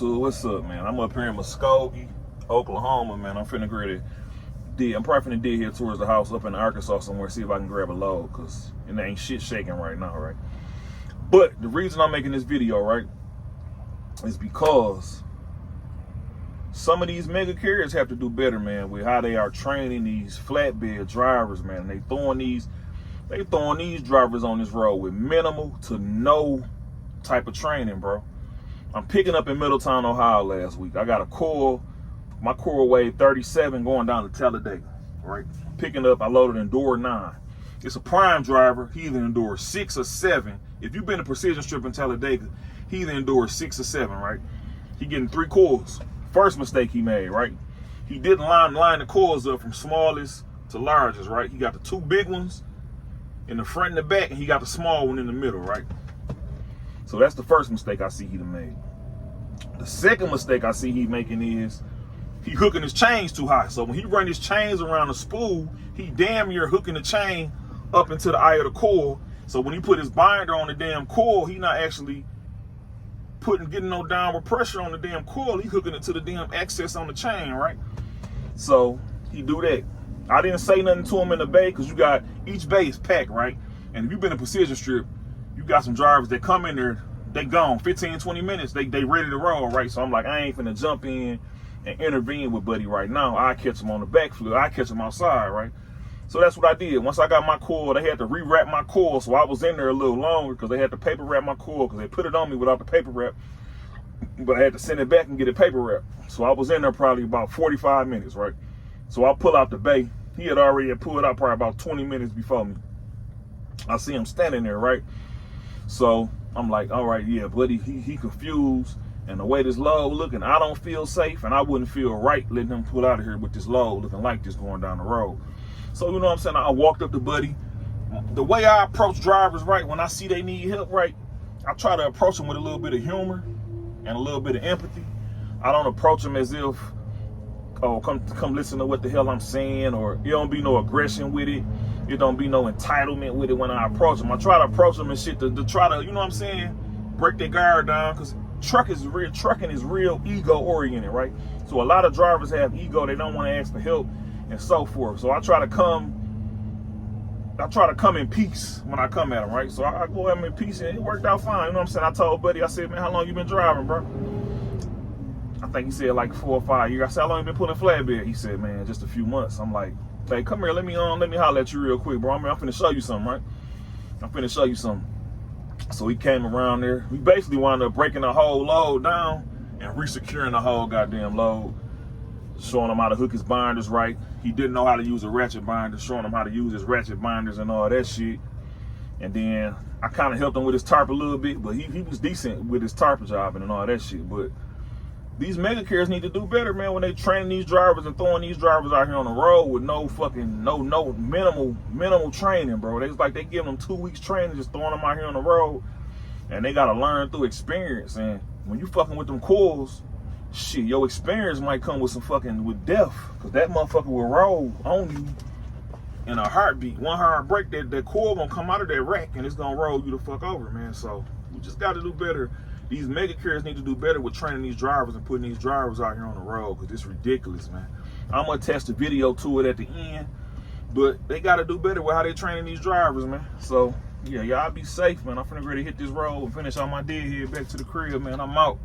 YouTube, what's up, man? I'm up here in Muskogee, Oklahoma, man. I'm probably finna dig here towards the house up in Arkansas somewhere, see if I can grab a load, cause it ain't shit shaking right now, right? But the reason I'm making this video, right, is because some of these mega carriers have to do better, man, with how they are training these flatbed drivers, man. They throwing these drivers on this road with minimal to no type of training, bro. I'm picking up in Middletown, Ohio last week. I got a coil, my coil weighed 37 going down to Talladega, right? Picking up, I loaded Endure 9. It's a prime driver. He either endures 6 or 7. If you've been to Precision Strip in Talladega, he either endures 6 or 7, right? He getting 3 coils. First mistake he made, right? He didn't line the coils up from smallest to largest, right? He got the 2 big ones in the front and the back, and he got the small one in the middle, right? So that's the first mistake I see he done made. The second mistake I see he making is he hooking his chains too high. So when he run his chains around the spool, he damn near hooking the chain up into the eye of the coil. So when he put his binder on the damn coil, he not actually getting no downward pressure on the damn coil. He hooking it to the damn excess on the chain, right? So he do that. I didn't say nothing to him in the bay because you got each bay is packed, right? And if you've been a Precision Strip, you got some drivers that come in there, they gone 15, 20 minutes, they ready to roll, right? So I'm like, I ain't finna jump in and intervene with Buddy right now. I catch him on the backflip, I catch him outside, right? So that's what I did. Once I got my coil, they had to rewrap my coil, so I was in there a little longer because they had to paper wrap my coil because they put it on me without the paper wrap. But I had to send it back and get it paper wrap. So I was in there probably about 45 minutes, right? So I pull out the bay. He had already pulled out probably about 20 minutes before me. I see him standing there, right? So I'm like, all right, yeah, Buddy, he confused. And the way this load looking, I don't feel safe, and I wouldn't feel right letting him pull out of here with this load looking like this going down the road. So, you know what I'm saying? I walked up to Buddy. The way I approach drivers, right, when I see they need help, right, I try to approach them with a little bit of humor and a little bit of empathy. I don't approach them as if, oh, come listen to what the hell I'm saying, or it don't be no aggression with it. It don't be no entitlement with it when I approach them. I try to approach them and shit to try to, you know what I'm saying, break their guard down, because trucking is real ego oriented, right? So a lot of drivers have ego. They don't want to ask for help and so forth. So I try to come in peace when I come at them, right? So I go at them in peace, and it worked out fine. You know what I'm saying? I told Buddy, I said, man, how long you been driving, bro? I think he said like 4 or 5 years. I said, how long you been pulling flatbed? He said, man, just a few months. I'm like, hey, come here, let me holler at you real quick, bro. I'm finna show you something, right? I'm finna show you something. So he came around there. We basically wound up breaking the whole load down and resecuring the whole goddamn load, showing him how to hook his binders right. He didn't know how to use a ratchet binder, showing him how to use his ratchet binders and all that shit. And then I kind of helped him with his tarp a little bit, but he was decent with his tarp jobbing and all that shit. But these mega carriers need to do better, man, when they training these drivers and throwing these drivers out here on the road with no minimal training, bro. It's like they give them 2 weeks training, just throwing them out here on the road, and they gotta learn through experience. And when you fucking with them coils, shit, your experience might come with with death, because that motherfucker will roll on you in a heartbeat. One hard break, that coil gonna come out of that rack and it's gonna roll you the fuck over, man. So we just gotta do better. These mega carriers need to do better with training these drivers and putting these drivers out here on the road, because it's ridiculous, man. I'm gonna attach the video to it at the end, but they gotta do better with how they training these drivers, man. So yeah, y'all be safe, man. I'm finna ready to hit this road and finish all my deadhead back to the crib, man. I'm out.